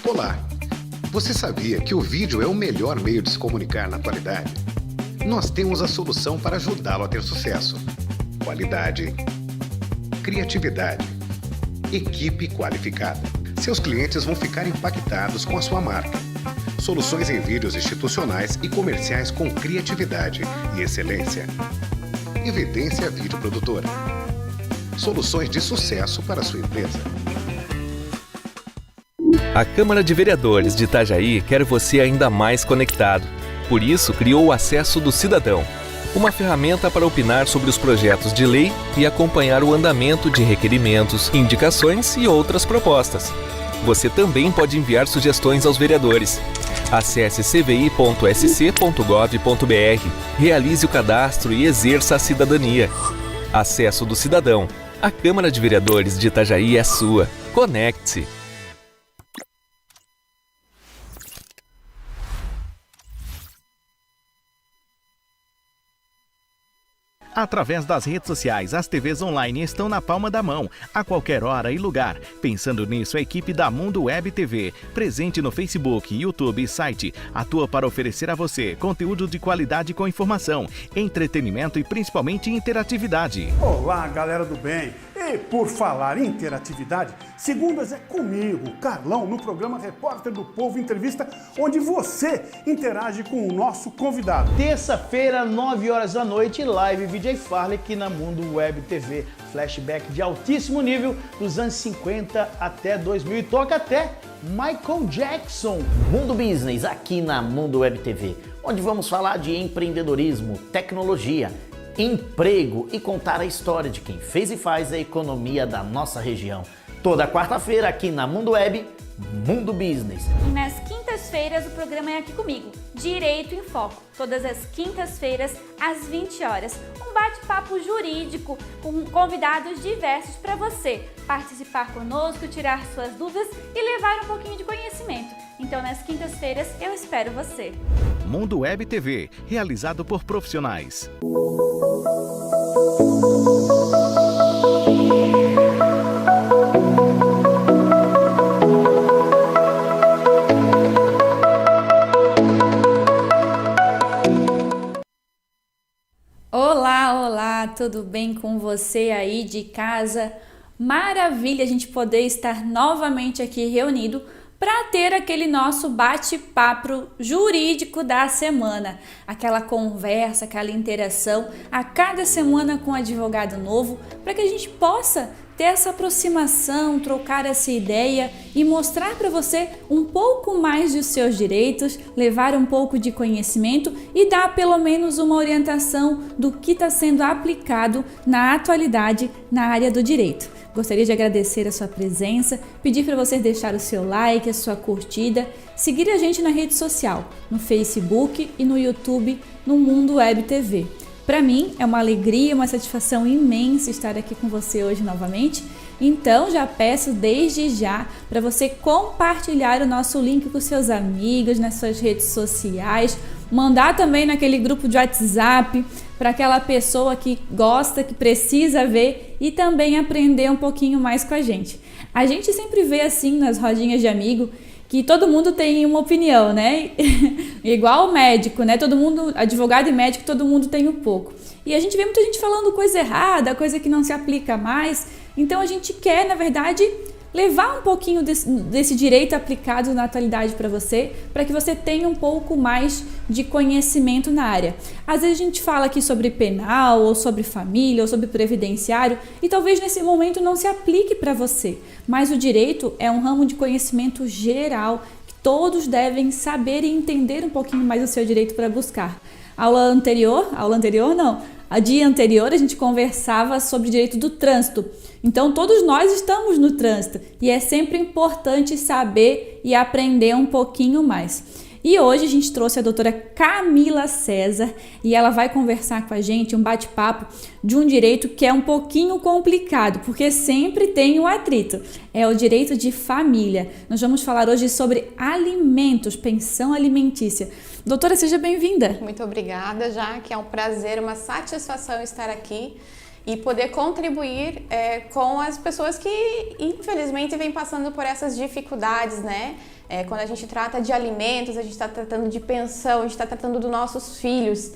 Olá! Você sabia que o vídeo é o melhor meio de se comunicar na atualidade? Nós temos a solução para ajudá-lo a ter sucesso. Qualidade, criatividade, equipe qualificada. Seus clientes vão ficar impactados com a sua marca. Soluções em vídeos institucionais e comerciais com criatividade e excelência. Evidência Vídeo Produtora. Soluções de sucesso para a sua empresa. A Câmara de Vereadores de Itajaí quer você ainda mais conectado. Por isso, criou o Acesso do Cidadão, uma ferramenta para opinar sobre os projetos de lei e acompanhar o andamento de requerimentos, indicações e outras propostas. Você também pode enviar sugestões aos vereadores. Acesse cvi.sc.gov.br, realize o cadastro e exerça a cidadania. Acesso do Cidadão. A Câmara de Vereadores de Itajaí é sua. Conecte-se! Através das redes sociais, as TVs online estão na palma da mão, a qualquer hora e lugar. Pensando nisso, a equipe da Mundo Web TV, presente no Facebook, YouTube e site, atua para oferecer a você conteúdo de qualidade com informação, entretenimento e principalmente interatividade. Olá, galera do bem! E por falar em interatividade, segundas é comigo, Carlão, no programa Repórter do Povo Entrevista, onde você interage com o nosso convidado. Terça-feira, 9 horas da noite, live VJ Farley aqui na Mundo Web TV. Flashback de altíssimo nível dos anos 50 até 2000 e toca até Michael Jackson. Mundo Business aqui na Mundo Web TV, onde vamos falar de empreendedorismo, tecnologia, emprego e contar a história de quem fez e faz a economia da nossa região. Toda quarta-feira aqui na Mundo Web, Mundo Business. E nas quintas-feiras o programa é Aqui Comigo, Direito em Foco. Todas as quintas-feiras, às 20 horas. Um bate-papo jurídico com convidados diversos para você participar conosco, tirar suas dúvidas e levar um pouquinho de conhecimento. Então, nas quintas-feiras, eu espero você. Mundo Web TV, realizado por profissionais. Olá, olá, tudo bem com você aí de casa? Maravilha a gente poder estar novamente aqui reunido para ter aquele nosso bate-papo jurídico da semana, aquela conversa, aquela interação a cada semana com um advogado novo, para que a gente possa ter essa aproximação, trocar essa ideia e mostrar para você um pouco mais dos seus direitos, levar um pouco de conhecimento e dar pelo menos uma orientação do que está sendo aplicado na atualidade na área do direito. Gostaria de agradecer a sua presença, pedir para você deixar o seu like, a sua curtida, seguir a gente na rede social, no Facebook e no YouTube, no Mundo Web TV. Para mim é uma alegria, uma satisfação imensa estar aqui com você hoje novamente. Então já peço desde já para você compartilhar o nosso link com seus amigos, nas suas redes sociais, mandar também naquele grupo de WhatsApp para aquela pessoa que gosta, que precisa ver e também aprender um pouquinho mais com a gente. A gente sempre vê assim nas rodinhas de amigo que todo mundo tem uma opinião, né? Igual o médico, né? Todo mundo, advogado e médico, todo mundo tem um pouco. E a gente vê muita gente falando coisa errada, coisa que não se aplica mais. Então a gente quer, na verdade, levar um pouquinho desse direito aplicado na atualidade para você, para que você tenha um pouco mais de conhecimento na área. Às vezes a gente fala aqui sobre penal, ou sobre família, ou sobre previdenciário, e talvez nesse momento não se aplique para você, mas o direito é um ramo de conhecimento geral que todos devem saber e entender um pouquinho mais o seu direito para buscar. A dia anterior a gente conversava sobre direito do trânsito. Então todos nós estamos no trânsito e é sempre importante saber e aprender um pouquinho mais. E hoje a gente trouxe a doutora Camila César e ela vai conversar com a gente um bate-papo de um direito que é um pouquinho complicado, porque sempre tem um atrito. É o direito de família. Nós vamos falar hoje sobre alimentos, pensão alimentícia. Doutora, seja bem-vinda. Muito obrigada, Jaque. É um prazer, uma satisfação estar aqui. e poder contribuir com as pessoas que, infelizmente, vêm passando por essas dificuldades, né? Quando a gente trata de alimentos, a gente está tratando de pensão, a gente está tratando dos nossos filhos,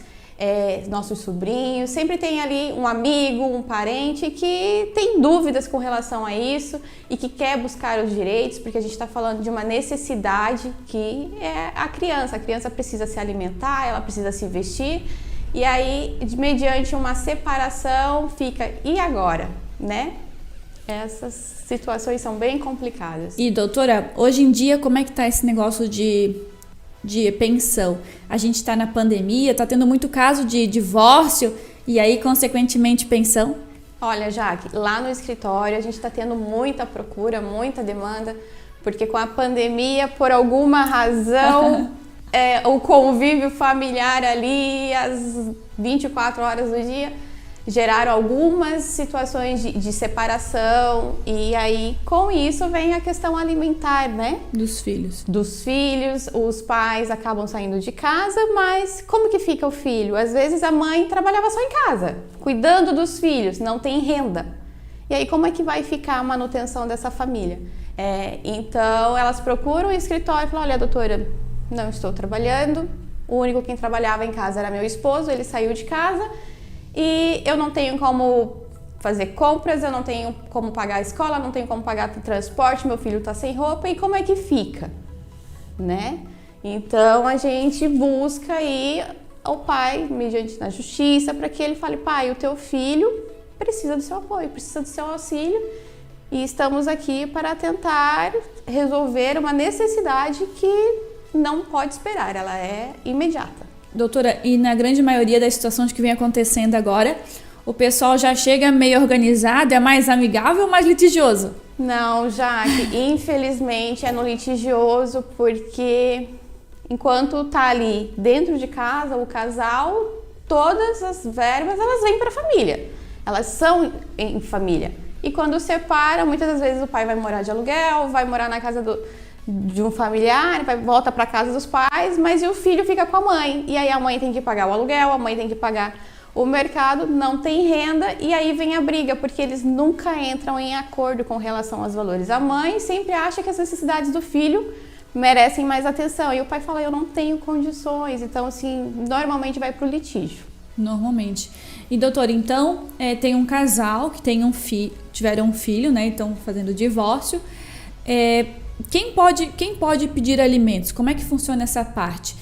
nossos sobrinhos. Sempre tem ali um amigo, um parente que tem dúvidas com relação a isso e que quer buscar os direitos, porque a gente está falando de uma necessidade que é a criança. A criança precisa se alimentar, ela precisa se vestir. E aí, mediante uma separação, fica, e agora, né? Essas situações são bem complicadas. E, doutora, hoje em dia, como é que tá esse negócio de pensão? A gente está na pandemia, tá tendo muito caso de divórcio e aí, consequentemente, pensão? Olha, Jaque, lá no escritório a gente está tendo muita procura, muita demanda, porque com a pandemia, por alguma razão... o convívio familiar ali, às 24 horas do dia, geraram algumas situações de separação e aí com isso vem a questão alimentar, né? Dos filhos. Dos filhos, os pais acabam saindo de casa, mas como que fica o filho? Às vezes a mãe trabalhava só em casa, cuidando dos filhos, não tem renda. E aí como é que vai ficar a manutenção dessa família? Então elas procuram o escritório e falam, olha, doutora, não estou trabalhando, o único quem trabalhava em casa era meu esposo, ele saiu de casa e eu não tenho como fazer compras, eu não tenho como pagar a escola, não tenho como pagar o transporte, meu filho está sem roupa, e como é que fica, né? Então a gente busca aí o pai, mediante na justiça, para que ele fale, pai, o teu filho precisa do seu apoio, precisa do seu auxílio e estamos aqui para tentar resolver uma necessidade que não pode esperar, ela é imediata. Doutora, e na grande maioria das situações que vem acontecendo agora, o pessoal já chega meio organizado, é mais amigável ou mais litigioso? Não, Jaque, infelizmente é no litigioso, porque enquanto tá ali dentro de casa, o casal, todas as verbas, elas vêm para a família, elas são em família. E quando separa, muitas das vezes o pai vai morar de aluguel, vai morar na casa de um familiar, volta para casa dos pais, mas o filho fica com a mãe. E aí a mãe tem que pagar o aluguel, a mãe tem que pagar o mercado, não tem renda, e aí vem a briga, porque eles nunca entram em acordo com relação aos valores. A mãe sempre acha que as necessidades do filho merecem mais atenção, e o pai fala, eu não tenho condições. Então, assim, normalmente vai para o litígio. Normalmente. E, doutora, então, tem um casal que tem tiveram um filho, né, então fazendo divórcio. Quem pode pedir alimentos? Como é que funciona essa parte?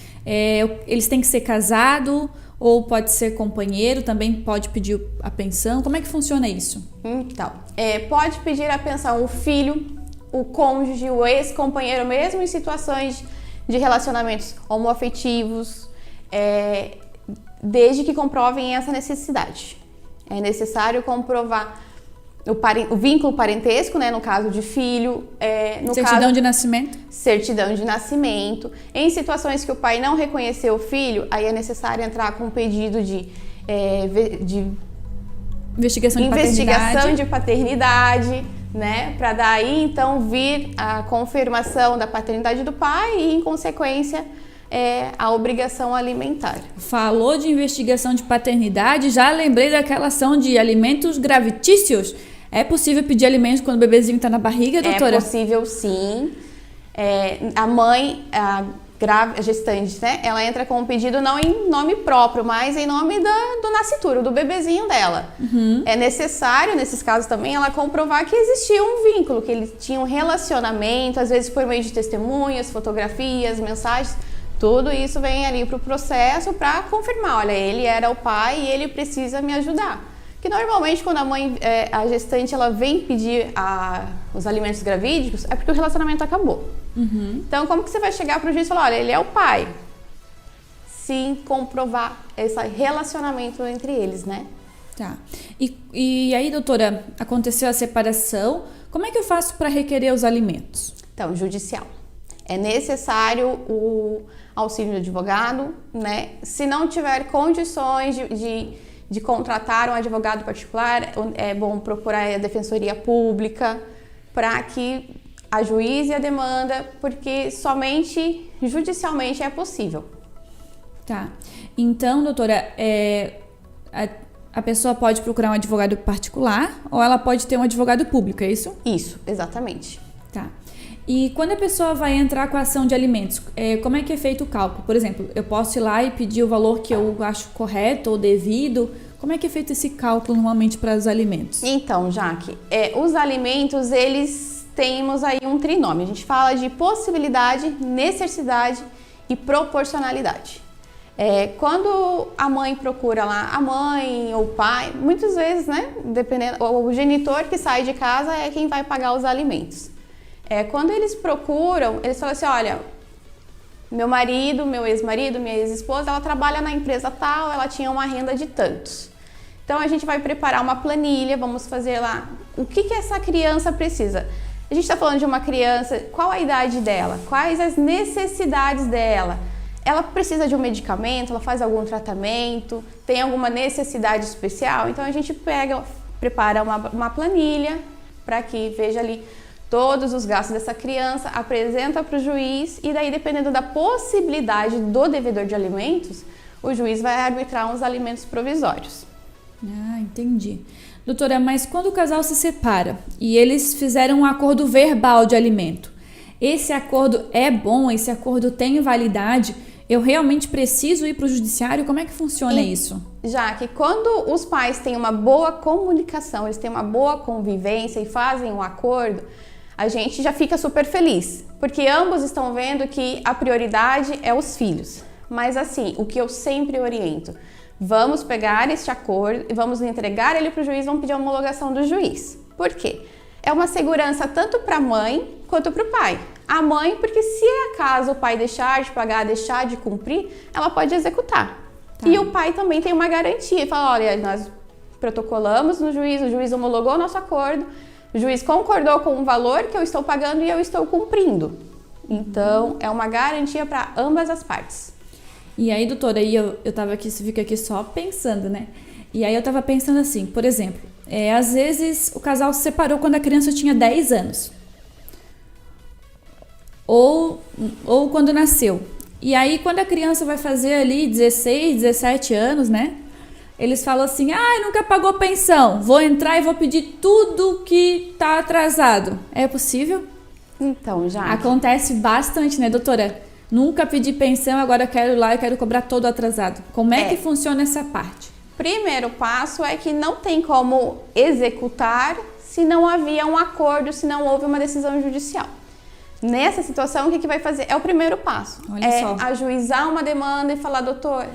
Eles têm que ser casados ou pode ser companheiro? Também pode pedir a pensão? Como é que funciona isso? Então, pode pedir a pensão o filho, o cônjuge, o ex-companheiro, mesmo em situações de relacionamentos homoafetivos, desde que comprovem essa necessidade. É necessário comprovar o vínculo parentesco, né, no caso de filho. Certidão de nascimento? Certidão de nascimento. Em situações que o pai não reconheceu o filho, aí é necessário entrar com um pedido de investigação de paternidade, né, para daí então vir a confirmação da paternidade do pai e, em consequência, a obrigação alimentar. Falou de investigação de paternidade, já lembrei daquela ação de alimentos gravitícios. É possível pedir alimentos quando o bebezinho está na barriga, doutora? É possível, sim. A mãe, a gestante, né, ela entra com um pedido não em nome próprio, mas em nome do nascituro, do bebezinho dela. Uhum. É necessário, nesses casos também, ela comprovar que existia um vínculo, que eles tinham um relacionamento, às vezes por meio de testemunhas, fotografias, mensagens. Tudo isso vem ali para o processo para confirmar, olha, ele era o pai e ele precisa me ajudar. Que normalmente quando a gestante, ela vem pedir os alimentos gravídicos, é porque o relacionamento acabou. Uhum. Então, como que você vai chegar para o juiz e falar, olha, ele é o pai? Sim, comprovar esse relacionamento entre eles, né? Tá. E aí, doutora, aconteceu a separação, como é que eu faço para requerer os alimentos? Então, judicial. É necessário o auxílio do advogado, né? Se não tiver condições de contratar um advogado particular, é bom procurar a defensoria pública para que ajuize a demanda, porque somente judicialmente é possível. Tá. Então, doutora, a pessoa pode procurar um advogado particular ou ela pode ter um advogado público, é isso? Isso, exatamente. Tá. E quando a pessoa vai entrar com a ação de alimentos, como é que é feito o cálculo? Por exemplo, eu posso ir lá e pedir o valor que eu acho correto ou devido? Como é que é feito esse cálculo normalmente para os alimentos? Então, Jaque, os alimentos, eles temos aí um trinômio. A gente fala de possibilidade, necessidade e proporcionalidade. Quando a mãe procura lá, a mãe ou o pai, muitas vezes, né, dependendo, o genitor que sai de casa é quem vai pagar os alimentos. Quando eles procuram, eles falam assim, olha, meu marido, meu ex-marido, minha ex-esposa, ela trabalha na empresa tal, ela tinha uma renda de tantos. Então a gente vai preparar uma planilha, vamos fazer lá, o que essa criança precisa? A gente está falando de uma criança, qual a idade dela? Quais as necessidades dela? Ela precisa de um medicamento, ela faz algum tratamento, tem alguma necessidade especial? Então a gente prepara uma planilha para que veja ali todos os gastos dessa criança, apresenta para o juiz e daí, dependendo da possibilidade do devedor de alimentos, o juiz vai arbitrar uns alimentos provisórios. Ah, entendi. Doutora, mas quando o casal se separa e eles fizeram um acordo verbal de alimento, esse acordo é bom? Esse acordo tem validade? Eu realmente preciso ir para o judiciário? Como é que funciona isso? Já que quando os pais têm uma boa comunicação, eles têm uma boa convivência e fazem um acordo, a gente já fica super feliz, porque ambos estão vendo que a prioridade é os filhos. Mas assim, o que eu sempre oriento, vamos pegar este acordo e vamos entregar ele para o juiz, vamos pedir a homologação do juiz. Por quê? É uma segurança tanto para a mãe quanto para o pai. A mãe, porque se acaso o pai deixar de pagar, deixar de cumprir, ela pode executar. Tá. E o pai também tem uma garantia, fala, olha, nós protocolamos no juiz, o juiz homologou o nosso acordo, o juiz concordou com o valor que eu estou pagando e eu estou cumprindo. Então, é uma garantia para ambas as partes. E aí, doutora, aí eu tava aqui, você fica aqui só pensando, né? E aí eu tava pensando assim, por exemplo, às vezes o casal se separou quando a criança tinha 10 anos. Ou quando nasceu. E aí, quando a criança vai fazer ali 16, 17 anos, né? Eles falam assim, nunca pagou pensão, vou entrar e vou pedir tudo que tá atrasado. É possível? Então, já. Acontece bastante, né, doutora? Nunca pedi pensão, agora quero ir lá e quero cobrar todo atrasado. Como é que funciona essa parte? Primeiro passo é que não tem como executar se não havia um acordo, se não houve uma decisão judicial. Nessa situação, o que vai fazer? É o primeiro passo. Olha só. Ajuizar uma demanda e falar, doutor,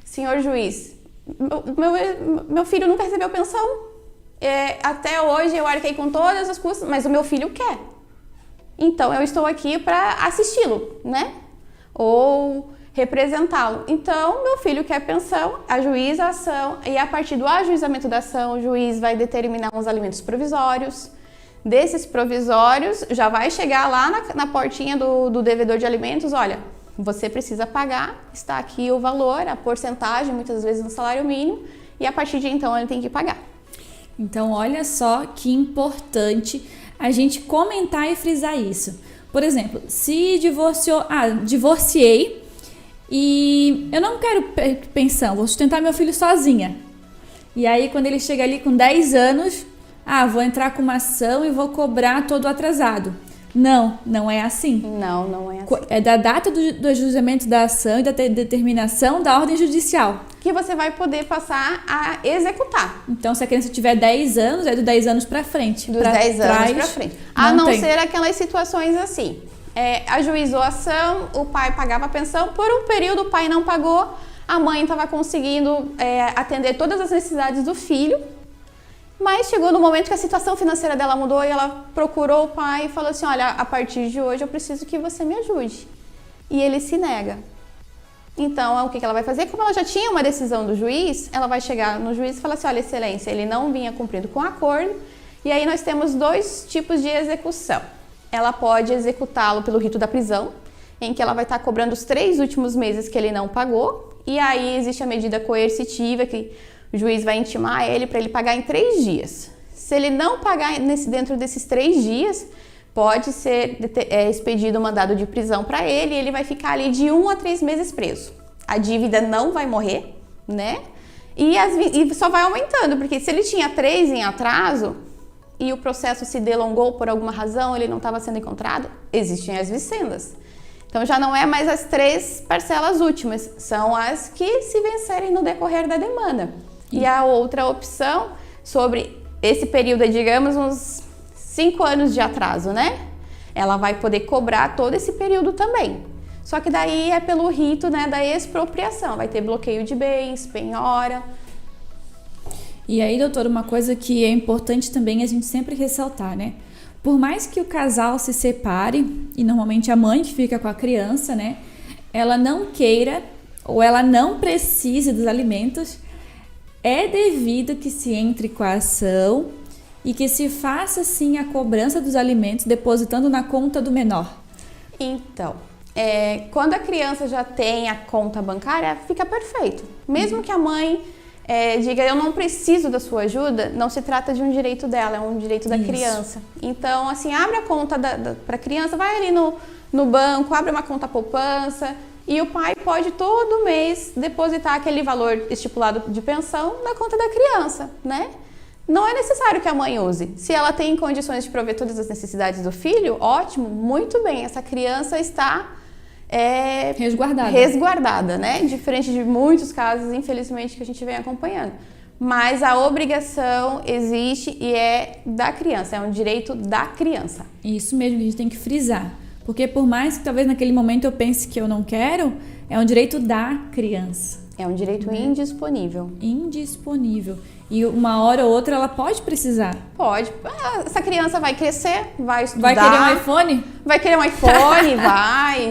senhor juiz, meu filho nunca recebeu pensão. Até hoje eu arquei com todas as custas, mas o meu filho quer. Então eu estou aqui para assisti-lo, né? Ou representá-lo. Então, meu filho quer pensão, ajuiza a ação e a partir do ajuizamento da ação, o juiz vai determinar uns alimentos provisórios. Desses provisórios, já vai chegar lá na portinha do devedor de alimentos, olha, você precisa pagar, está aqui o valor, a porcentagem, muitas vezes no salário mínimo, e a partir de então ele tem que pagar. Então, olha só que importante a gente comentar e frisar isso. Por exemplo, se divorciei e eu não quero pensão, vou sustentar meu filho sozinha. E aí, quando ele chega ali com 10 anos, vou entrar com uma ação e vou cobrar todo atrasado. Não é assim. Não é assim. É da data do ajuizamento da ação e da determinação da ordem judicial. Que você vai poder passar a executar. Então, se a criança tiver 10 anos, é do 10 anos pra frente. Dos 10 anos pra frente. A não ser aquelas situações assim. Ajuizou a ação, o pai pagava a pensão, por um período o pai não pagou, a mãe estava conseguindo atender todas as necessidades do filho, mas chegou no momento que a situação financeira dela mudou e ela procurou o pai e falou assim, olha, a partir de hoje eu preciso que você me ajude. E ele se nega. Então, o que ela vai fazer? Como ela já tinha uma decisão do juiz, ela vai chegar no juiz e falar assim, olha, excelência, ele não vinha cumprindo com o acordo, e aí nós temos 2 tipos de execução. Ela pode executá-lo pelo rito da prisão, em que ela vai estar cobrando os 3 últimos meses que ele não pagou, e aí existe a medida coercitiva, que o juiz vai intimar ele para ele pagar em 3 dias. Se ele não pagar dentro desses 3 dias, pode ser expedido um mandado de prisão para ele e ele vai ficar ali de 1 a 3 meses preso. A dívida não vai morrer, né? E só vai aumentando, porque se ele tinha 3 em atraso e o processo se delongou por alguma razão, ele não estava sendo encontrado, existem as vicendas. Então já não é mais as 3 parcelas últimas, são as que se vencerem no decorrer da demanda. E a outra opção sobre esse período, digamos, uns 5 anos de atraso, né? Ela vai poder cobrar todo esse período também. Só que daí é pelo rito, né, da expropriação, vai ter bloqueio de bens, penhora. E aí, doutora, uma coisa que é importante também a gente sempre ressaltar, né? Por mais que o casal se separe, e normalmente a mãe que fica com a criança, né? Ela não queira ou ela não precise dos alimentos, é devido que se entre com a ação e que se faça, sim, a cobrança dos alimentos depositando na conta do menor. Então, quando a criança já tem a conta bancária, fica perfeito. Mesmo que a mãe diga, eu não preciso da sua ajuda, não se trata de um direito dela, é um direito da criança. Então, assim, abre a conta para a criança, vai ali no banco, abre uma conta poupança e o pai pode todo mês depositar aquele valor estipulado de pensão na conta da criança, né? Não é necessário que a mãe use. Se ela tem condições de prover todas as necessidades do filho, ótimo, muito bem, essa criança está resguardada, né? Diferente de muitos casos, infelizmente, que a gente vem acompanhando. Mas a obrigação existe e é da criança, é um direito da criança. Isso mesmo que a gente tem que frisar. Porque por mais que talvez naquele momento eu pense que eu não quero, é um direito da criança. É um direito indisponível. Indisponível. E uma hora ou outra ela pode precisar. Pode. Essa criança vai crescer, vai estudar. Vai querer um iPhone? Vai querer um iPhone,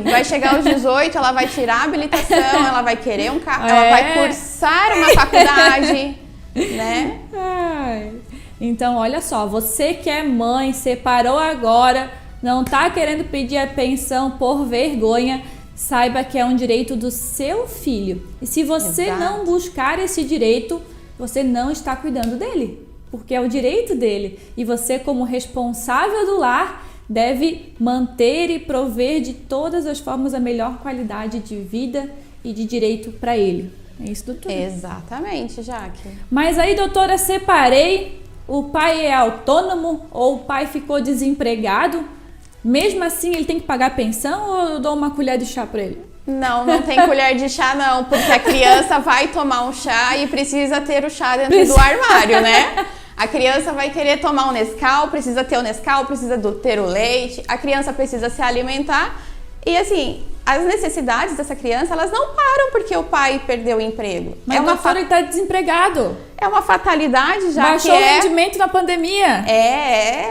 vai chegar aos 18, ela vai tirar a habilitação, ela vai querer um carro, ela vai cursar uma faculdade, né? Então, olha só, você que é mãe, separou agora, não tá querendo pedir a pensão por vergonha, saiba que é um direito do seu filho. E se você não buscar esse direito, você não está cuidando dele, porque é o direito dele. E você, como responsável do lar, deve manter e prover de todas as formas a melhor qualidade de vida e de direito para ele. É isso, doutora? Exatamente, Jaque. Mas aí, doutora, separei, o pai é autônomo ou o pai ficou desempregado, mesmo assim ele tem que pagar a pensão ou eu dou uma colher de chá para ele? Não tem colher de chá não, porque a criança vai tomar um chá e precisa ter o chá dentro do armário, né? A criança vai querer tomar um Nescau, precisa ter o Nescau, precisa ter o leite, a criança precisa se alimentar e assim, as necessidades dessa criança, elas não param porque o pai perdeu o emprego. Mas ele está desempregado. É uma fatalidade já. Baixou o rendimento na pandemia.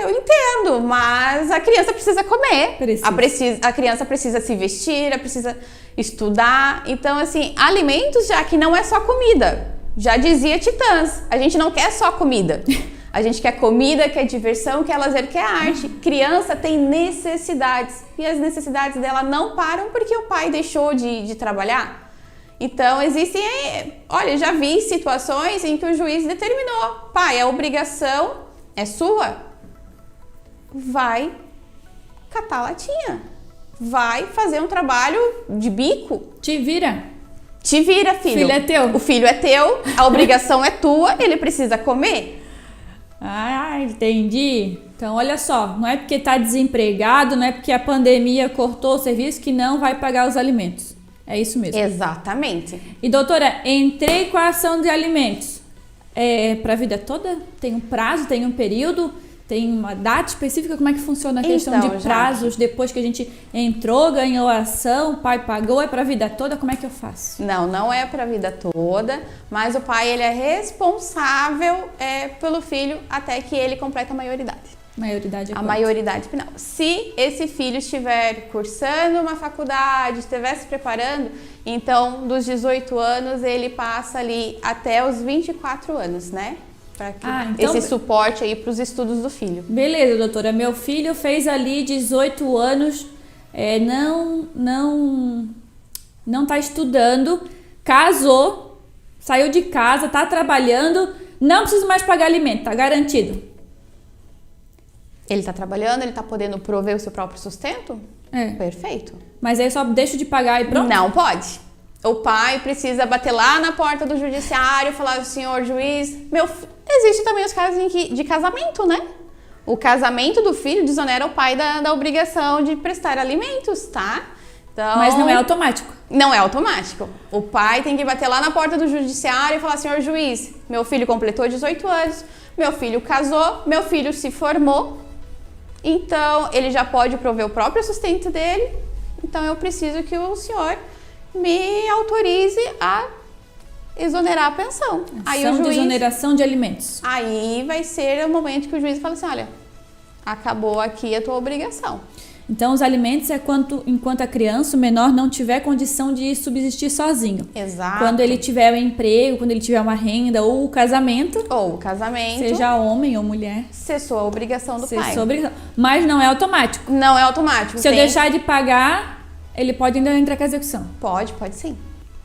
Eu entendo, mas a criança precisa comer. A criança precisa se vestir, ela precisa estudar. Então, assim, alimentos já que não é só comida. Já dizia Titãs, a gente não quer só comida. A gente quer comida, quer diversão, quer lazer, quer arte. Criança tem necessidades e as necessidades dela não param porque o pai deixou de trabalhar. Então, existem, olha, já vi situações em que o juiz determinou, pai, a obrigação é sua, vai catar latinha, vai fazer um trabalho de bico. Te vira, filho. O filho é teu. O filho é teu, a obrigação é tua, ele precisa comer. Entendi. Então, olha só, não é porque tá desempregado, não é porque a pandemia cortou o serviço que não vai pagar os alimentos. É isso mesmo. Exatamente. E doutora, entrei com a ação de alimentos. É para a vida toda? Tem um prazo, tem um período? Tem uma data específica? Como é que funciona a questão de prazos? Depois que a gente entrou, ganhou a ação, o pai pagou, é para a vida toda? Como é que eu faço? Não é para a vida toda, mas o pai ele é responsável pelo filho até que ele completa a maioridade. Maioridade é a maioridade final. Se esse filho estiver cursando uma faculdade, estiver se preparando, então dos 18 anos ele passa ali até os 24 anos, né? Para então, esse suporte aí para os estudos do filho. Beleza, doutora. Meu filho fez ali 18 anos, não tá estudando, casou, saiu de casa, tá trabalhando, não precisa mais pagar alimento, tá garantido. Ele tá trabalhando, ele tá podendo prover o seu próprio sustento? Perfeito. Mas aí só deixa de pagar e pronto? Não pode. O pai precisa bater lá na porta do judiciário e falar, senhor juiz, existe também os casos de casamento, né? O casamento do filho desonera o pai da obrigação de prestar alimentos, tá? Então, mas não é automático. Não é automático. O pai tem que bater lá na porta do judiciário e falar, senhor juiz, meu filho completou 18 anos, meu filho casou, meu filho se formou, então ele já pode prover o próprio sustento dele, então eu preciso que o senhor me autorize a exonerar a pensão. Aí o juiz, de exoneração de alimentos. Aí vai ser o momento que o juiz fala assim, olha, acabou aqui a tua obrigação. Então, os alimentos é enquanto a criança, o menor, não tiver condição de subsistir sozinho. Exato. Quando ele tiver um emprego, quando ele tiver uma renda ou o casamento. Seja homem ou mulher. Cessou a obrigação do pai. Obrigação. Mas não é automático. Não é automático. Se eu deixar de pagar, ele pode ainda entrar com a execução. Pode sim.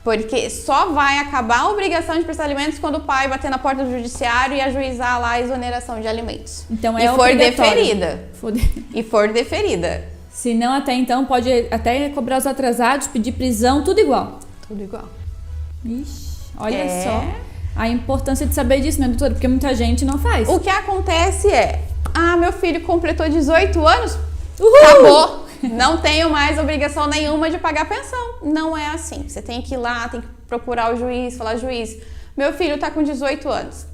Porque só vai acabar a obrigação de prestar alimentos quando o pai bater na porta do judiciário e ajuizar lá a exoneração de alimentos. Então é E for deferida. Se não, até então, pode até cobrar os atrasados, pedir prisão, tudo igual. Tudo igual. Ixi, olha só a importância de saber disso, né, doutora? Porque muita gente não faz. O que acontece é, meu filho completou 18 anos, Uhul! Acabou. Não tenho mais obrigação nenhuma de pagar pensão. Não é assim. Você tem que ir lá, tem que procurar o juiz, falar, juiz, meu filho tá com 18 anos.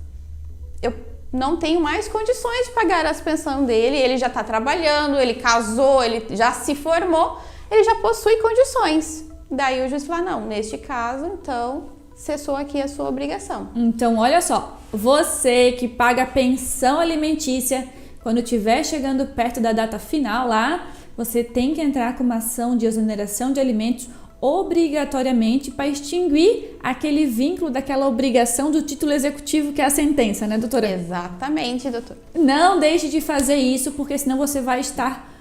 Eu não tenho mais condições de pagar as pensões dele, ele já tá trabalhando, ele casou, ele já se formou, ele já possui condições. Daí o juiz fala, não, neste caso, então, cessou aqui a sua obrigação. Então, olha só, você que paga pensão alimentícia, quando estiver chegando perto da data final lá, você tem que entrar com uma ação de exoneração de alimentos obrigatoriamente para extinguir aquele vínculo daquela obrigação do título executivo que é a sentença, né, doutora? Exatamente, doutora. Não deixe de fazer isso, porque senão você vai estar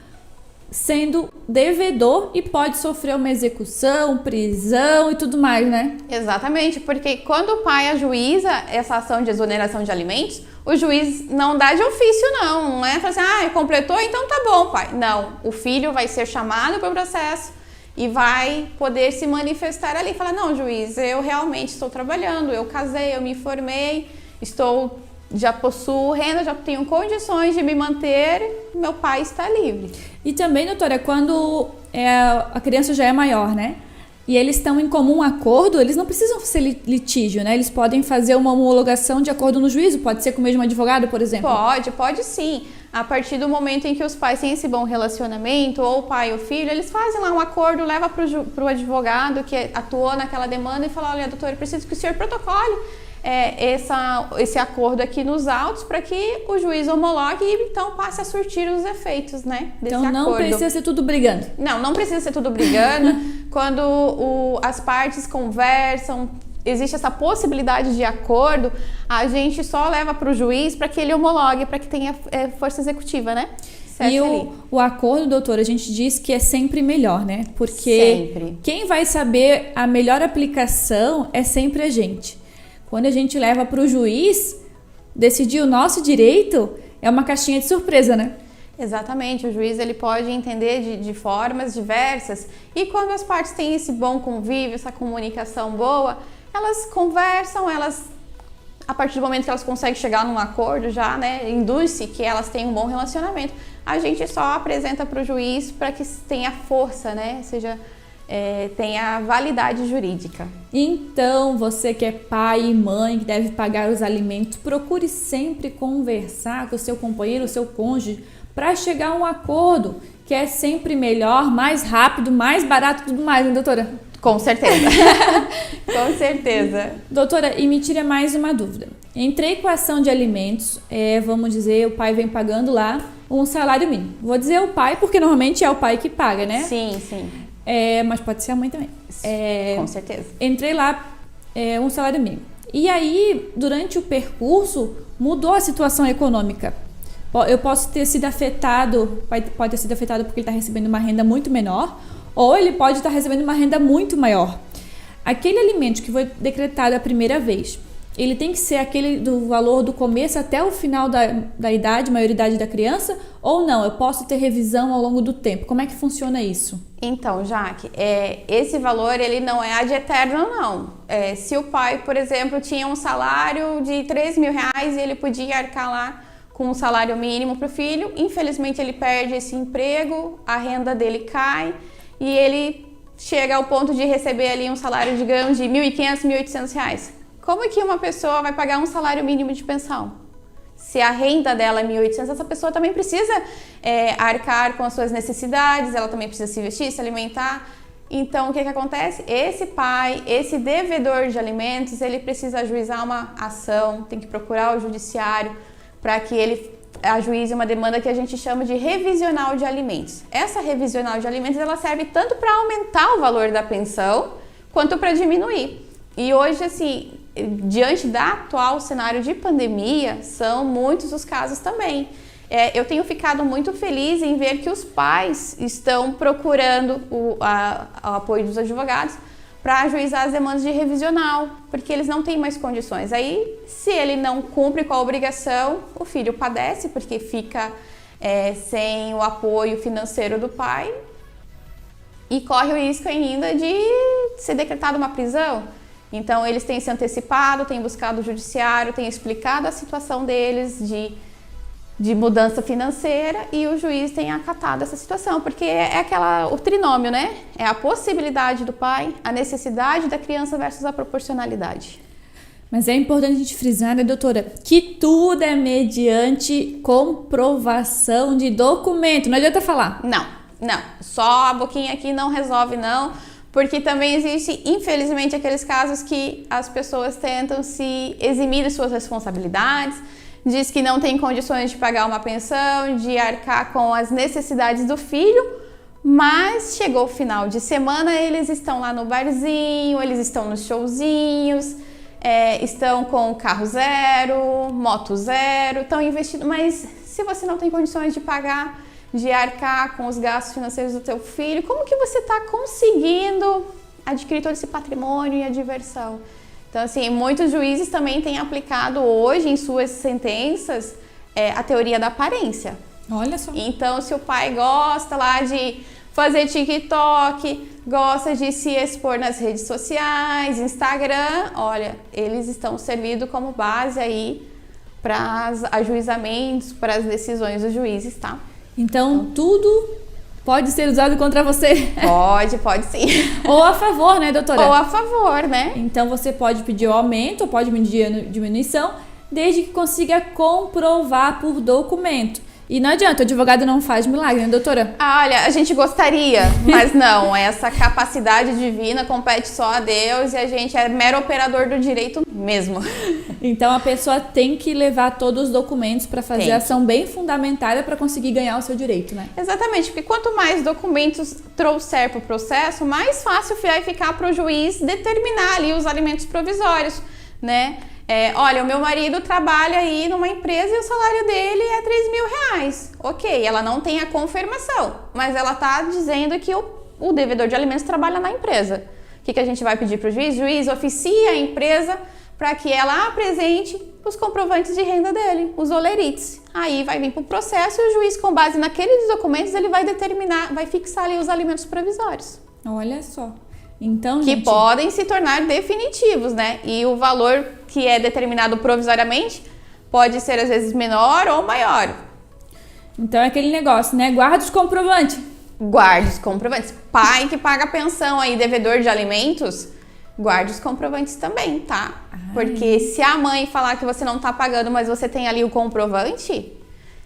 sendo devedor e pode sofrer uma execução, prisão e tudo mais, né? Exatamente, porque quando o pai ajuiza essa ação de exoneração de alimentos, o juiz não dá de ofício, não é falar assim, completou, então tá bom, pai. Não, o filho vai ser chamado para o processo e vai poder se manifestar ali, falar, não, juiz, eu realmente estou trabalhando, eu casei, eu me formei, já possuo renda, já tenho condições de me manter, meu pai está livre. E também, doutora, quando a criança já é maior, né? E eles estão em comum acordo, eles não precisam ser litígio, né? Eles podem fazer uma homologação de acordo no juízo, pode ser com o mesmo advogado, por exemplo? Pode sim. A partir do momento em que os pais têm esse bom relacionamento, ou o pai ou o filho, eles fazem lá um acordo, leva para o advogado que atuou naquela demanda e fala, olha, doutor, eu preciso que o senhor protocole esse acordo aqui nos autos para que o juiz homologue e então passe a surtir os efeitos, né, desse acordo. Então não precisa ser tudo brigando. Não precisa ser tudo brigando. Quando as partes conversam, existe essa possibilidade de acordo, a gente só leva para o juiz para que ele homologue, para que tenha força executiva, né? E o acordo, doutora, a gente diz que é sempre melhor, né? Porque sempre. Quem vai saber a melhor aplicação é sempre a gente. Quando a gente leva para o juiz decidir o nosso direito, é uma caixinha de surpresa, né? Exatamente, o juiz ele pode entender de formas diversas e quando as partes têm esse bom convívio, essa comunicação boa, elas conversam, a partir do momento que elas conseguem chegar num acordo já, né, induz-se que elas tenham um bom relacionamento, a gente só apresenta para o juiz para que tenha força, né, tenha validade jurídica. Então, você que é pai e mãe, que deve pagar os alimentos, procure sempre conversar com o seu companheiro, o seu cônjuge, para chegar a um acordo que é sempre melhor, mais rápido, mais barato e tudo mais, né, doutora? Com certeza. Com certeza. Doutora, e me tira mais uma dúvida. Entre a equação de alimentos, vamos dizer, o pai vem pagando lá um salário mínimo. Vou dizer o pai, porque normalmente é o pai que paga, né? Sim, sim. Mas pode ser a mãe também. Com certeza. Entrei lá, um salário mínimo. E aí, durante o percurso, mudou a situação econômica. Eu posso ter sido afetado, pode ter sido afetado porque ele está recebendo uma renda muito menor, ou ele pode estar recebendo uma renda muito maior. Aquele alimento que foi decretado a primeira vez ele tem que ser aquele do valor do começo até o final da idade, maioridade da criança, ou não? Eu posso ter revisão ao longo do tempo? Como é que funciona isso? Então, Jaque, esse valor ele não é ad eterno, não. Se o pai, por exemplo, tinha um salário de R$3.000 e ele podia arcar lá com um salário mínimo para o filho, infelizmente ele perde esse emprego, a renda dele cai e ele chega ao ponto de receber ali um salário, digamos, de R$1.500, R$1.800. Como que uma pessoa vai pagar um salário mínimo de pensão? Se a renda dela é R$1.800, essa pessoa também precisa arcar com as suas necessidades, ela também precisa se vestir, se alimentar. Então, o que acontece? Esse pai, esse devedor de alimentos, ele precisa ajuizar uma ação, tem que procurar o judiciário para que ele ajuize uma demanda que a gente chama de revisional de alimentos. Essa revisional de alimentos, ela serve tanto para aumentar o valor da pensão, quanto para diminuir. E hoje, assim, diante do atual cenário de pandemia, são muitos os casos também. Eu tenho ficado muito feliz em ver que os pais estão procurando o apoio dos advogados para ajuizar as demandas de revisional, porque eles não têm mais condições. Aí, se ele não cumpre com a obrigação, o filho padece, porque fica sem o apoio financeiro do pai e corre o risco ainda de ser decretada uma prisão. Então, eles têm se antecipado, têm buscado o judiciário, têm explicado a situação deles de mudança financeira e o juiz tem acatado essa situação, porque o trinômio, né? É a possibilidade do pai, a necessidade da criança versus a proporcionalidade. Mas é importante a gente frisar, né, doutora, que tudo é mediante comprovação de documento, não adianta falar. Não, só a boquinha aqui não resolve não, porque também existe, infelizmente, aqueles casos que as pessoas tentam se eximir de suas responsabilidades, diz que não tem condições de pagar uma pensão, de arcar com as necessidades do filho, mas chegou o final de semana, eles estão lá no barzinho, eles estão nos showzinhos, estão com carro zero, moto zero, estão investindo, mas se você não tem condições de pagar, de arcar com os gastos financeiros do teu filho, como que você está conseguindo adquirir todo esse patrimônio e a diversão? Então, assim, muitos juízes também têm aplicado hoje em suas sentenças a teoria da aparência. Olha só. Então, se o pai gosta lá de fazer TikTok, gosta de se expor nas redes sociais, Instagram, olha, eles estão servindo como base aí para os ajuizamentos, para as decisões dos juízes, tá? Então, tudo pode ser usado contra você? Pode sim. Ou a favor, né, doutora? Ou a favor, né? Então, você pode pedir o aumento ou pode pedir a diminuição, desde que consiga comprovar por documento. E não adianta, o advogado não faz milagre, né, doutora? Olha, a gente gostaria, mas não. Essa capacidade divina compete só a Deus e a gente é mero operador do direito mesmo. Então, a pessoa tem que levar todos os documentos para fazer a ação bem fundamentada para conseguir ganhar o seu direito, né? Exatamente, porque quanto mais documentos trouxer para o processo, mais fácil vai ficar para o juiz determinar ali os alimentos provisórios, né? Olha, o meu marido trabalha aí numa empresa e o salário dele é R$3.000. Ok, ela não tem a confirmação, mas ela está dizendo que o devedor de alimentos trabalha na empresa. O que a gente vai pedir para o juiz? O juiz oficia a empresa para que ela apresente os comprovantes de renda dele, os olerites. Aí vai vir para o processo e o juiz, com base naqueles documentos, ele vai determinar, vai fixar ali os alimentos provisórios. Olha só. Então, que podem se tornar definitivos, né? E o valor que é determinado provisoriamente pode ser às vezes menor ou maior. Então é aquele negócio, né? Guarda os comprovantes. Guarde os comprovantes. Pai que paga pensão aí, devedor de alimentos, guarde os comprovantes também, tá? Porque se a mãe falar que você não tá pagando, mas você tem ali o comprovante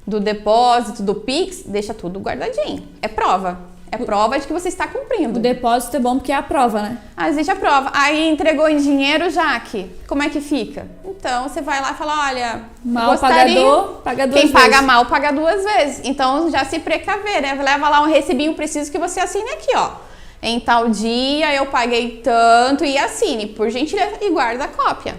do depósito, do Pix, deixa tudo guardadinho. É prova. É prova de que você está cumprindo. O depósito é bom porque é a prova, né? Existe a prova. Aí entregou em dinheiro, Jaque, como é que fica? Então você vai lá e fala, olha, mal pagador, paga duas vezes. Quem paga mal, paga duas vezes. Então já se precaver, né? Leva lá um recibinho, preciso que você assine aqui, ó. Em tal dia eu paguei tanto e assine, por gentileza, e guarda a cópia.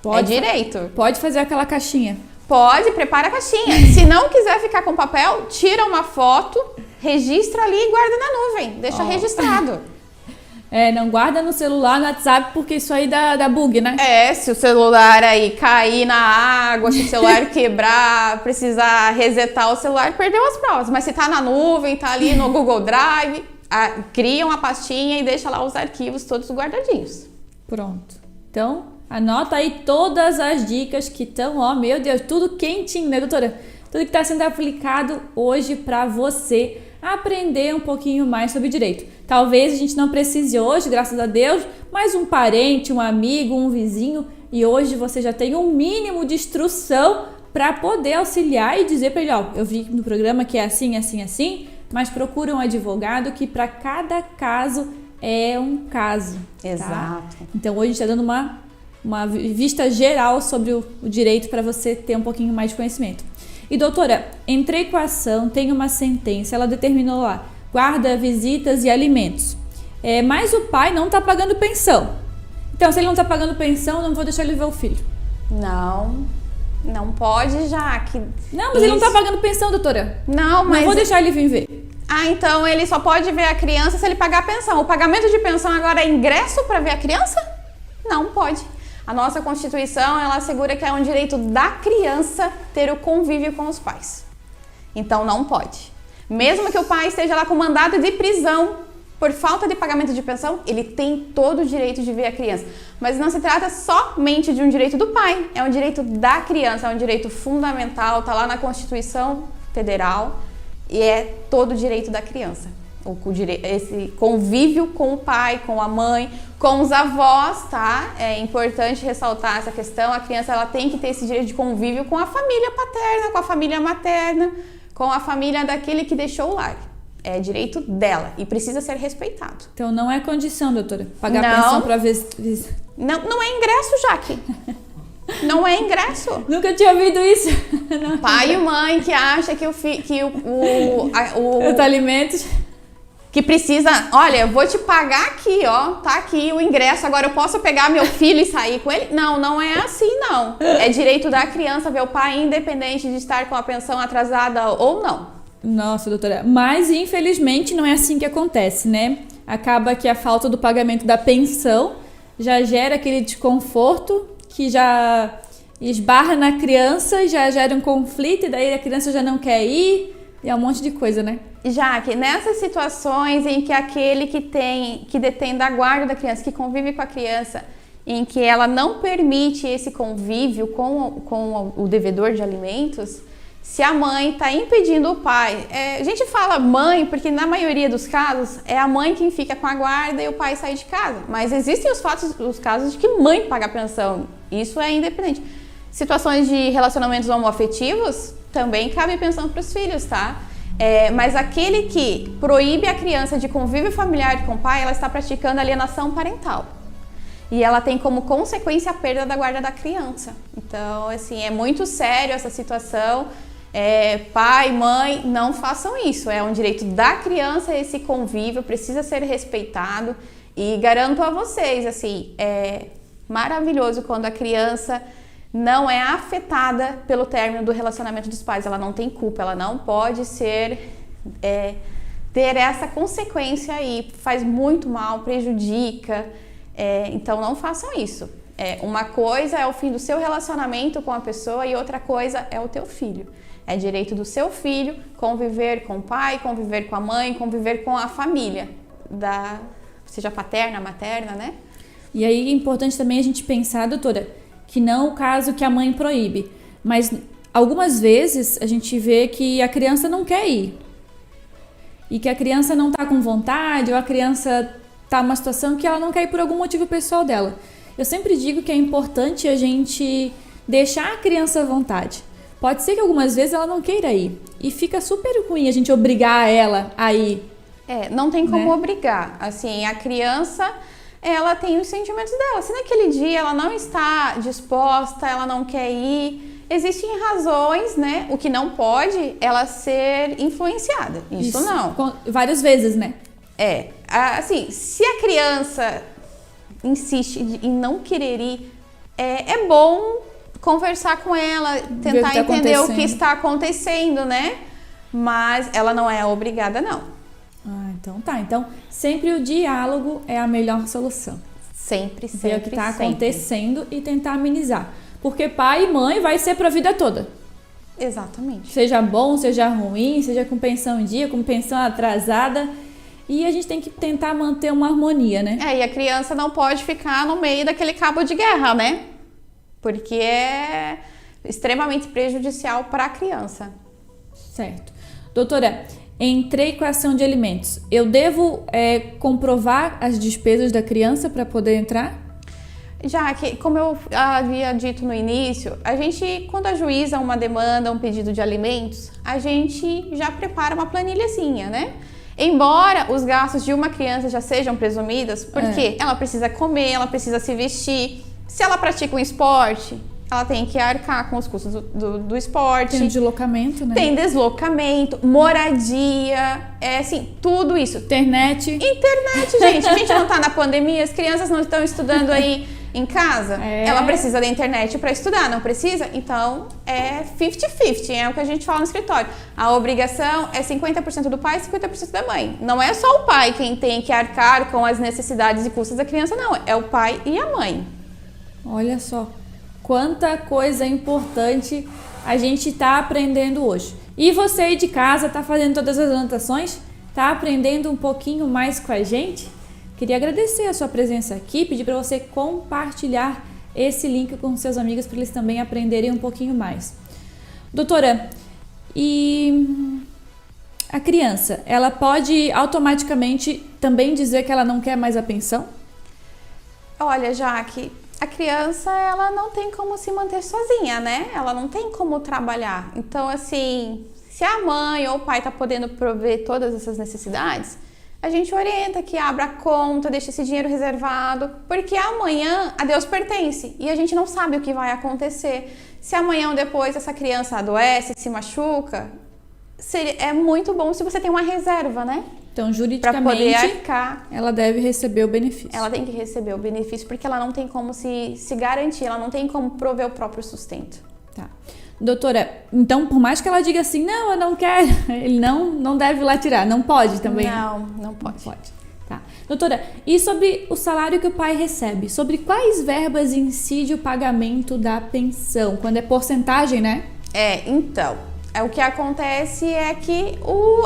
Pode, direito. Pode fazer aquela caixinha. Pode, prepara a caixinha. Se não quiser ficar com papel, tira uma foto, registra ali e guarda na nuvem. Deixa registrado. Não guarda no celular, no WhatsApp, porque isso aí dá bug, né? Se o celular aí cair na água, se o celular quebrar, precisar resetar o celular, perdeu as provas. Mas se tá na nuvem, tá ali no Google Drive, cria uma pastinha e deixa lá os arquivos todos guardadinhos. Pronto. Então, anota aí todas as dicas que estão, meu Deus, tudo quentinho, né, doutora? Tudo que está sendo aplicado hoje para você aprender um pouquinho mais sobre direito. Talvez a gente não precise hoje, graças a Deus, mas um parente, um amigo, um vizinho, e hoje você já tem um mínimo de instrução para poder auxiliar e dizer para ele, eu vi no programa que é assim, assim, assim, mas procura um advogado que para cada caso é um caso. Exato. Tá? Então hoje a gente está dando uma vista geral sobre o direito para você ter um pouquinho mais de conhecimento. E doutora, entre a equação tem uma sentença, ela determinou lá, guarda, visitas e alimentos. Mas o pai não está pagando pensão. Então, se ele não está pagando pensão, não vou deixar ele ver o filho. Não pode, já que... Não, mas ele não está pagando pensão, doutora. Não vou deixar ele vir ver. Então ele só pode ver a criança se ele pagar a pensão. O pagamento de pensão agora é ingresso para ver a criança? Não pode. A nossa Constituição, ela assegura que é um direito da criança ter o convívio com os pais. Então não pode. Mesmo que o pai esteja lá com mandado de prisão por falta de pagamento de pensão, ele tem todo o direito de ver a criança. Mas não se trata somente de um direito do pai, é um direito da criança, é um direito fundamental, está lá na Constituição Federal e é todo o direito da criança. Esse convívio com o pai, com a mãe, com os avós, tá? É importante ressaltar essa questão. A criança ela tem que ter esse direito de convívio com a família paterna, com a família materna, com a família daquele que deixou o lar. É direito dela e precisa ser respeitado. Então não é condição, doutora, pagar pensão para ver... Não é ingresso, Jaque. Não é ingresso. Nunca tinha ouvido isso. Pai e mãe que acha que os alimentos... Que precisa, olha, eu vou te pagar aqui, tá aqui o ingresso, agora eu posso pegar meu filho e sair com ele? Não é assim, não. É direito da criança ver o pai, independente de estar com a pensão atrasada ou não. Nossa, doutora, mas infelizmente não é assim que acontece, né? Acaba que a falta do pagamento da pensão já gera aquele desconforto que já esbarra na criança, já gera um conflito e daí a criança já não quer ir e é um monte de coisa, né? Já que nessas situações em que aquele que detém da guarda da criança, que convive com a criança, em que ela não permite esse convívio com o devedor de alimentos, se a mãe está impedindo o pai, a gente fala mãe porque na maioria dos casos é a mãe quem fica com a guarda e o pai sai de casa, mas existem os casos de que mãe paga a pensão, isso é independente. Situações de relacionamentos homoafetivos, também cabe pensão para os filhos, tá? Mas aquele que proíbe a criança de convívio familiar com o pai, ela está praticando alienação parental. E ela tem como consequência a perda da guarda da criança. Então, assim, é muito sério essa situação. Pai, mãe, não façam isso. É um direito da criança esse convívio, precisa ser respeitado. E garanto a vocês, assim, é maravilhoso quando a criança não é afetada pelo término do relacionamento dos pais, ela não tem culpa, ela não pode ter essa consequência aí, faz muito mal, prejudica, então não façam isso. Uma coisa é o fim do seu relacionamento com a pessoa e outra coisa é o teu filho. É direito do seu filho conviver com o pai, conviver com a mãe, conviver com a família, seja paterna, materna, né? E aí é importante também a gente pensar, doutora, que não o caso que a mãe proíbe, mas algumas vezes a gente vê que a criança não quer ir e que a criança não está com vontade ou a criança está numa situação que ela não quer ir por algum motivo pessoal dela. Eu sempre digo que é importante a gente deixar a criança à vontade. Pode ser que algumas vezes ela não queira ir e fica super ruim a gente obrigar ela a ir. Não tem como obrigar. Assim, a criança... ela tem os sentimentos dela. Se naquele dia ela não está disposta, ela não quer ir, existem razões, né? O que não pode, ela ser influenciada. Isso não. Várias vezes, né? Assim, se a criança insiste em não querer ir, é bom conversar com ela, tentar entender o que está acontecendo, né? Mas ela não é obrigada, não. Ai, Então tá. Então, sempre o diálogo é a melhor solução. Sempre, Ver o que está sempre. acontecendo e tentar amenizar. Porque pai e mãe vai ser para a vida toda. Exatamente. Seja bom, seja ruim, seja com pensão em dia, com pensão atrasada. E a gente tem que tentar manter uma harmonia, né? E a criança não pode ficar no meio daquele cabo de guerra, né? Porque é extremamente prejudicial para a criança. Certo. Doutora, entrei com a ação de alimentos. Eu devo comprovar as despesas da criança para poder entrar? Já que, como eu havia dito no início, a gente, quando ajuiza uma demanda, um pedido de alimentos, a gente já prepara uma planilhazinha, né? Embora os gastos de uma criança já sejam presumidos, porque ela precisa comer, ela precisa se vestir. Se ela pratica um esporte, ela tem que arcar com os custos do esporte. Tem deslocamento, né? Tem deslocamento, moradia, assim, tudo isso. Internet, Gente. A gente não tá na pandemia, as crianças não estão estudando aí em casa. Ela precisa da internet para estudar, não precisa? Então, é 50-50, é o que a gente fala no escritório. A obrigação é 50% do pai e 50% da mãe. Não é só o pai quem tem que arcar com as necessidades e custos da criança, não. É o pai e a mãe. Olha só, quanta coisa importante a gente está aprendendo hoje. E você aí de casa está fazendo todas as anotações? Está aprendendo um pouquinho mais com a gente? Queria agradecer a sua presença aqui, pedir para você compartilhar esse link com seus amigos para eles também aprenderem um pouquinho mais. Doutora, e a criança, ela pode automaticamente também dizer que ela não quer mais a pensão? Olha, Jaque, a criança, ela não tem como se manter sozinha, né? Ela não tem como trabalhar. Então, assim, se a mãe ou o pai tá podendo prover todas essas necessidades, a gente orienta que abra a conta, deixe esse dinheiro reservado, porque amanhã a Deus pertence e a gente não sabe o que vai acontecer. Se amanhã ou depois essa criança adoece, se machuca, é muito bom se você tem uma reserva, né? Então, juridicamente, pra poder arcar. Ela deve receber o benefício. Ela tem que receber o benefício porque ela não tem como se garantir, ela não tem como prover o próprio sustento. Tá. Doutora, então por mais que ela diga assim, não, eu não quero, ele não deve ir lá tirar, não pode também? Não pode. Não pode. Tá. Doutora, e sobre o salário que o pai recebe? Sobre quais verbas incide o pagamento da pensão? Quando é porcentagem, né? Então, o que acontece é que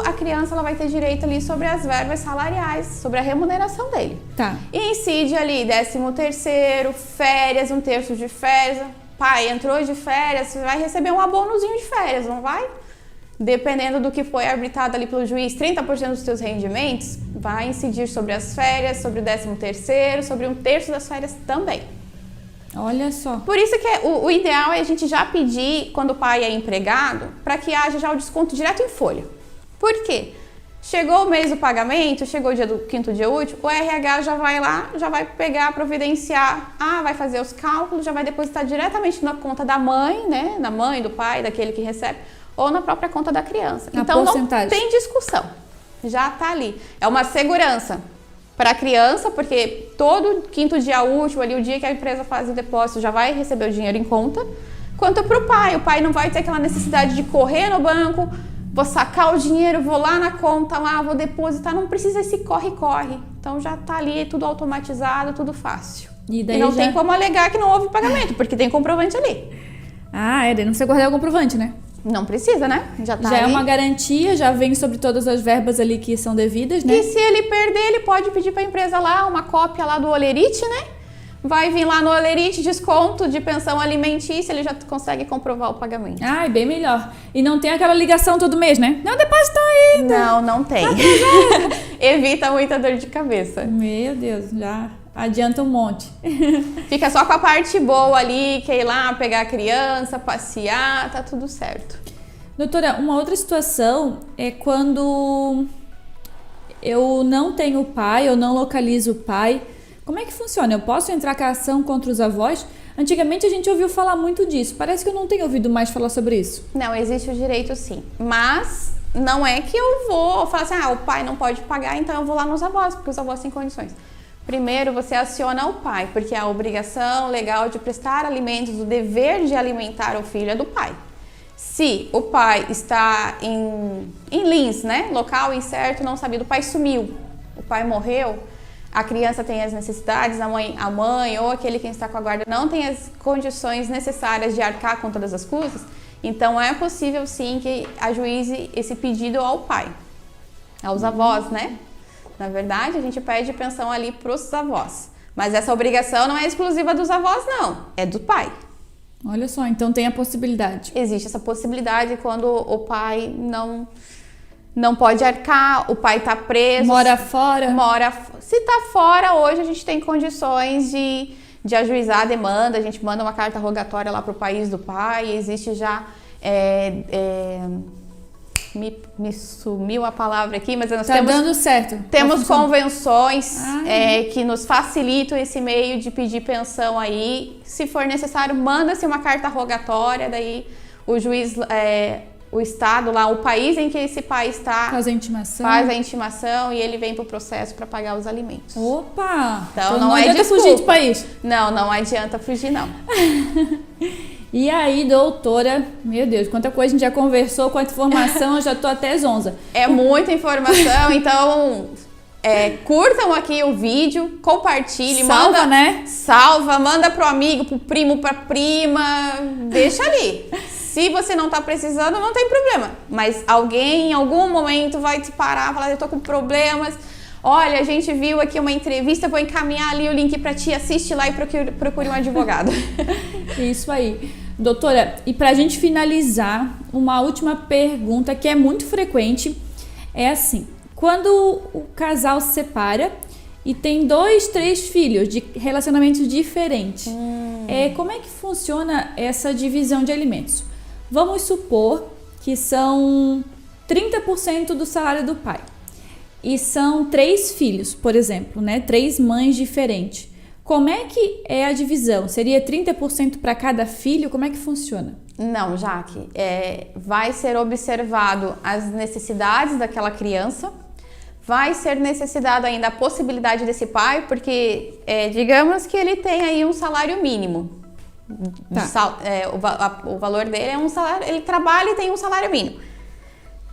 a criança ela vai ter direito ali sobre as verbas salariais, sobre a remuneração dele. Tá. E incide ali 13º, férias, 1/3 de férias. Pai, entrou de férias, você vai receber um abonozinho de férias, não vai? Dependendo do que foi arbitrado ali pelo juiz, 30% dos seus rendimentos vai incidir sobre as férias, sobre o 13º, sobre 1/3 das férias também. Olha só. Por isso que o ideal é a gente já pedir, quando o pai é empregado, para que haja já o desconto direto em folha. Por quê? Chegou o mês do pagamento, chegou o dia do 5º dia útil, o RH já vai lá, já vai pegar, providenciar, vai fazer os cálculos, já vai depositar diretamente na conta da mãe, né? Da mãe, do pai, daquele que recebe, ou na própria conta da criança. Então não tem discussão, já tá ali. É uma segurança para a criança, porque todo 5º dia útil, ali o dia que a empresa faz o depósito, já vai receber o dinheiro em conta. Quanto para o pai não vai ter aquela necessidade de correr no banco, vou sacar o dinheiro, vou lá na conta, vou depositar, não precisa esse corre-corre. Então já tá ali tudo automatizado, tudo fácil. E não tem como alegar que não houve pagamento, porque tem comprovante ali. Daí não precisa guardar o comprovante, né? Não precisa, né? Já tá ali. É uma garantia, já vem sobre todas as verbas ali que são devidas, né? E se ele perder, ele pode pedir para a empresa lá uma cópia lá do Olerite, né? Vai vir lá no Olerite, desconto de pensão alimentícia, ele já consegue comprovar o pagamento. Bem melhor. E não tem aquela ligação todo mês, né? Não depositou ainda. Não tem. Evita muita dor de cabeça. Meu Deus, já adianta um monte. Fica só com a parte boa ali, que é ir lá pegar a criança, passear, tá tudo certo. Doutora, uma outra situação é quando eu não tenho pai, eu não localizo o pai. Como é que funciona? Eu posso entrar com a ação contra os avós? Antigamente a gente ouviu falar muito disso. Parece que eu não tenho ouvido mais falar sobre isso. Não, existe o direito sim. Mas não é que eu vou falar assim, o pai não pode pagar, então eu vou lá nos avós, porque os avós têm condições. Primeiro você aciona o pai, porque a obrigação legal de prestar alimentos, o dever de alimentar o filho é do pai. Se o pai está em Lins, né? Local incerto, não sabido, o pai sumiu, o pai morreu, a criança tem as necessidades, a mãe ou aquele quem está com a guarda não tem as condições necessárias de arcar com todas as custas, então é possível sim que ajuize esse pedido ao pai, aos avós, né? Na verdade, a gente pede pensão ali para os avós, mas essa obrigação não é exclusiva dos avós, não, é do pai. Olha só, então tem a possibilidade. Existe essa possibilidade quando o pai não pode arcar, o pai está preso. Mora fora? Se está fora, hoje a gente tem condições de ajuizar a demanda, a gente manda uma carta rogatória lá para o país do pai, existe já... Me sumiu a palavra aqui, mas nós dando certo. Temos convenções que nos facilitam esse meio de pedir pensão aí. Se for necessário, manda-se uma carta rogatória, daí o juiz, o estado lá, o país em que esse pai está... Faz a intimação e ele vem para o processo para pagar os alimentos. Opa! Então não adianta fugir do país. Não adianta fugir, não. E aí, doutora, meu Deus, quanta coisa a gente já conversou, quanta informação, eu já tô até zonza. É muita informação, então curtam aqui o vídeo, compartilhe, manda pro amigo, pro primo, pra prima, deixa ali. Se você não tá precisando, não tem problema, mas alguém em algum momento vai te parar, falar, eu tô com problemas, olha, a gente viu aqui uma entrevista, vou encaminhar ali o link pra ti, assiste lá e procure um advogado. Isso aí. Doutora, e pra gente finalizar, uma última pergunta que é muito frequente, é assim, quando o casal se separa e tem 2, 3 filhos de relacionamentos diferentes, como é que funciona essa divisão de alimentos? Vamos supor que são 30% do salário do pai e são 3 filhos, por exemplo, né? 3 mães diferentes. Como é que é a divisão? Seria 30% para cada filho? Como é que funciona? Não, Jaque, vai ser observado as necessidades daquela criança, vai ser necessitado ainda a possibilidade desse pai, porque digamos que ele tem aí um salário mínimo. Tá. O valor dele é um salário, ele trabalha e tem um salário mínimo.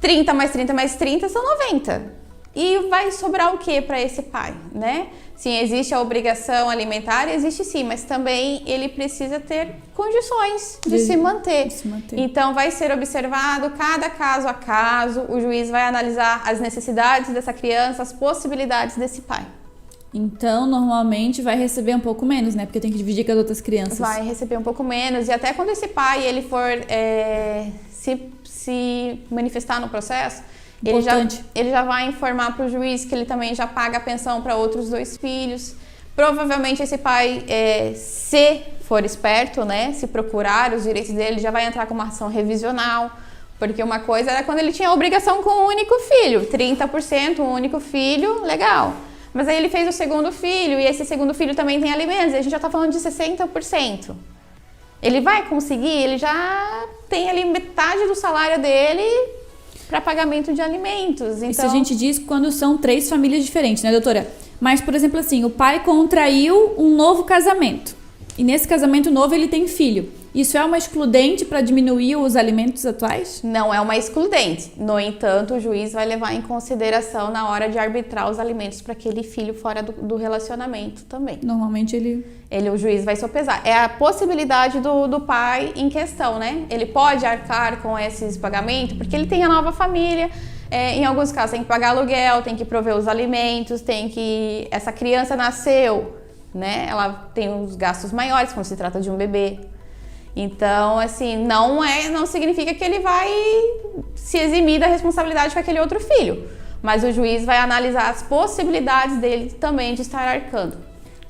30 mais 30 mais 30 são 90. E vai sobrar o que para esse pai, né? Sim, existe a obrigação alimentar, existe sim, mas também ele precisa ter condições de se manter. Então vai ser observado cada caso a caso, o juiz vai analisar as necessidades dessa criança, as possibilidades desse pai. Então, normalmente vai receber um pouco menos, né? Porque tem que dividir com as outras crianças. Vai receber um pouco menos, e até quando esse pai ele for se manifestar no processo, ele já vai informar para o juiz que ele também já paga a pensão para outros 2 filhos. Provavelmente esse pai, se for esperto, né, se procurar os direitos dele, já vai entrar com uma ação revisional. Porque uma coisa era quando ele tinha a obrigação com um único filho, 30%, um único filho, legal. Mas aí ele fez o segundo filho e esse segundo filho também tem alimentos, e a gente já está falando de 60%. Ele vai conseguir, ele já tem ali metade do salário dele para pagamento de alimentos. Então... Isso a gente diz quando são 3 famílias diferentes, né, doutora? Mas, por exemplo, assim, o pai contraiu um novo casamento. E nesse casamento novo ele tem filho. Isso é uma excludente para diminuir os alimentos atuais? Não é uma excludente. No entanto, o juiz vai levar em consideração na hora de arbitrar os alimentos para aquele filho fora do relacionamento também. Normalmente o juiz vai sopesar. É a possibilidade do pai em questão, né? Ele pode arcar com esses pagamentos porque ele tem a nova família. Em alguns casos tem que pagar aluguel, tem que prover os alimentos, essa criança nasceu, né? Ela tem os gastos maiores quando se trata de um bebê. Então, assim, não significa que ele vai se eximir da responsabilidade com aquele outro filho. Mas o juiz vai analisar as possibilidades dele também de estar arcando.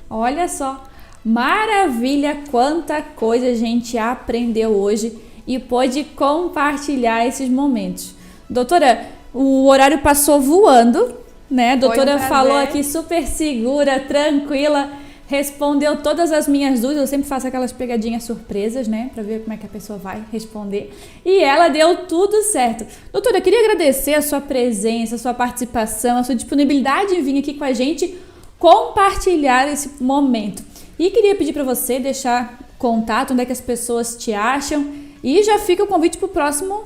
Olha só, maravilha, quanta coisa a gente aprendeu hoje e pôde compartilhar esses momentos. Doutora, o horário passou voando, né? A doutora falou aqui super segura, tranquila, respondeu todas as minhas dúvidas. Eu sempre faço aquelas pegadinhas surpresas, né? Pra ver como é que a pessoa vai responder. E ela deu tudo certo. Doutora, eu queria agradecer a sua presença, a sua participação, a sua disponibilidade em vir aqui com a gente compartilhar esse momento. E queria pedir para você deixar contato, onde é que as pessoas te acham E já fica o convite para o próximo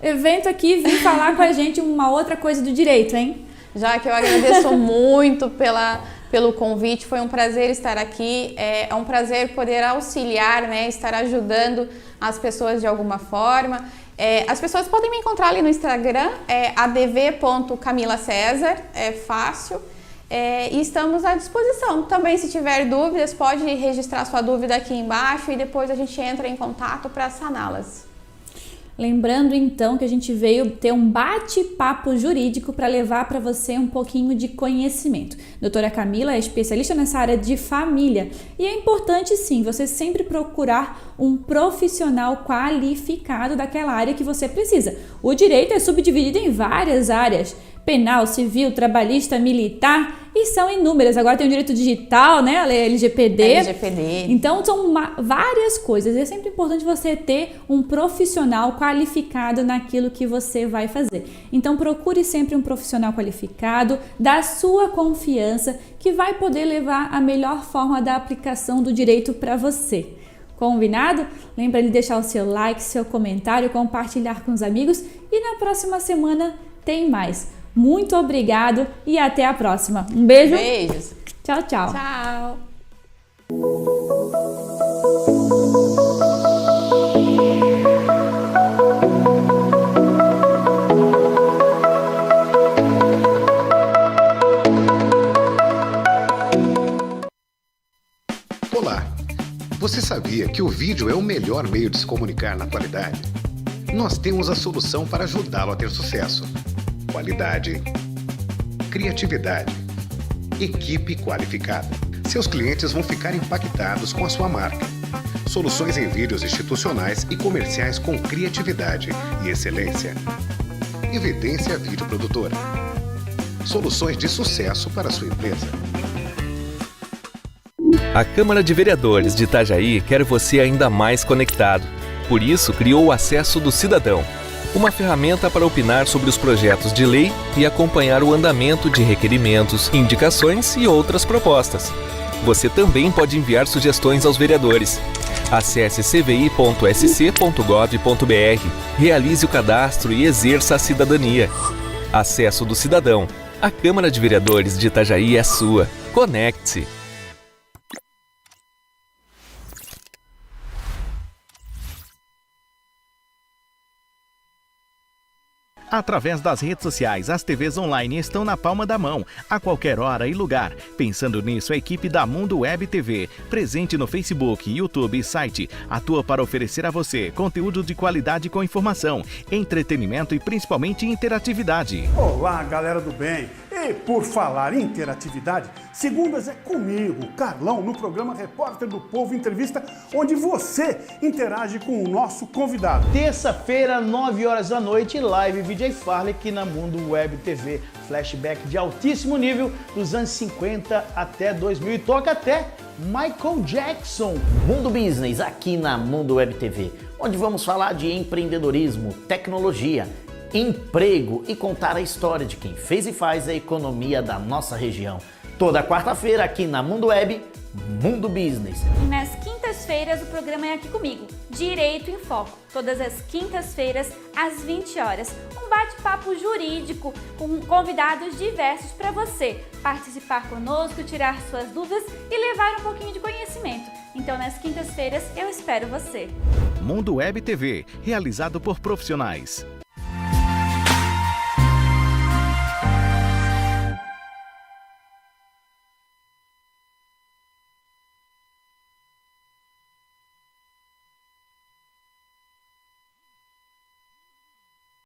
evento aqui, vir falar com a gente uma outra coisa do direito, hein? Já que eu agradeço muito pelo convite, foi um prazer estar aqui, é um prazer poder auxiliar, né, estar ajudando as pessoas de alguma forma. As pessoas podem me encontrar ali no Instagram, adv.camilacesar, é fácil, e estamos à disposição. Também, se tiver dúvidas, pode registrar sua dúvida aqui embaixo e depois a gente entra em contato para saná-las. Lembrando então que a gente veio ter um bate-papo jurídico para levar para você um pouquinho de conhecimento. Doutora Camila é especialista nessa área de família e é importante sim você sempre procurar um profissional qualificado daquela área que você precisa. O direito é subdividido em várias áreas: penal, civil, trabalhista, militar, e são inúmeras. Agora tem o direito digital, né? A lei LGPD. Então são várias coisas. É sempre importante você ter um profissional qualificado naquilo que você vai fazer. Então procure sempre um profissional qualificado, da sua confiança, que vai poder levar a melhor forma da aplicação do direito para você. Combinado? Lembra de deixar o seu like, seu comentário, compartilhar com os amigos e na próxima semana tem mais. Muito obrigado e até a próxima. Um beijo. Beijos. Tchau, tchau. Tchau. Olá! Você sabia que o vídeo é o melhor meio de se comunicar na atualidade? Nós temos a solução para ajudá-lo a ter sucesso. Qualidade, criatividade, equipe qualificada. Seus clientes vão ficar impactados com a sua marca. Soluções em vídeos institucionais e comerciais com criatividade e excelência. Evidência Vídeo Produtora. Soluções de sucesso para a sua empresa. A Câmara de Vereadores de Itajaí quer você ainda mais conectado. Por isso, criou o Acesso do Cidadão, uma ferramenta para opinar sobre os projetos de lei e acompanhar o andamento de requerimentos, indicações e outras propostas. Você também pode enviar sugestões aos vereadores. Acesse cvi.sc.gov.br, realize o cadastro e exerça a cidadania. Acesso do Cidadão. A Câmara de Vereadores de Itajaí é sua. Conecte-se! Através das redes sociais, as TVs online estão na palma da mão, a qualquer hora e lugar. Pensando nisso, a equipe da Mundo Web TV, presente no Facebook, YouTube e site, atua para oferecer a você conteúdo de qualidade com informação, entretenimento e principalmente interatividade. Olá, galera do bem! E por falar em interatividade, segundas é comigo, Carlão, no programa Repórter do Povo Entrevista, onde você interage com o nosso convidado. Terça-feira, 9 horas da noite, live VJ Farley aqui na Mundo Web TV. Flashback de altíssimo nível dos anos 50 até 2000 e toca até Michael Jackson. Mundo Business aqui na Mundo Web TV, onde vamos falar de empreendedorismo, tecnologia, emprego e contar a história de quem fez e faz a economia da nossa região. Toda quarta-feira aqui na Mundo Web, Mundo Business. E nas quintas-feiras o programa é Aqui Comigo, Direito em Foco. Todas as quintas-feiras, às 20 horas. Um bate-papo jurídico com convidados diversos para você participar conosco, tirar suas dúvidas e levar um pouquinho de conhecimento. Então, nas quintas-feiras, eu espero você. Mundo Web TV, realizado por profissionais.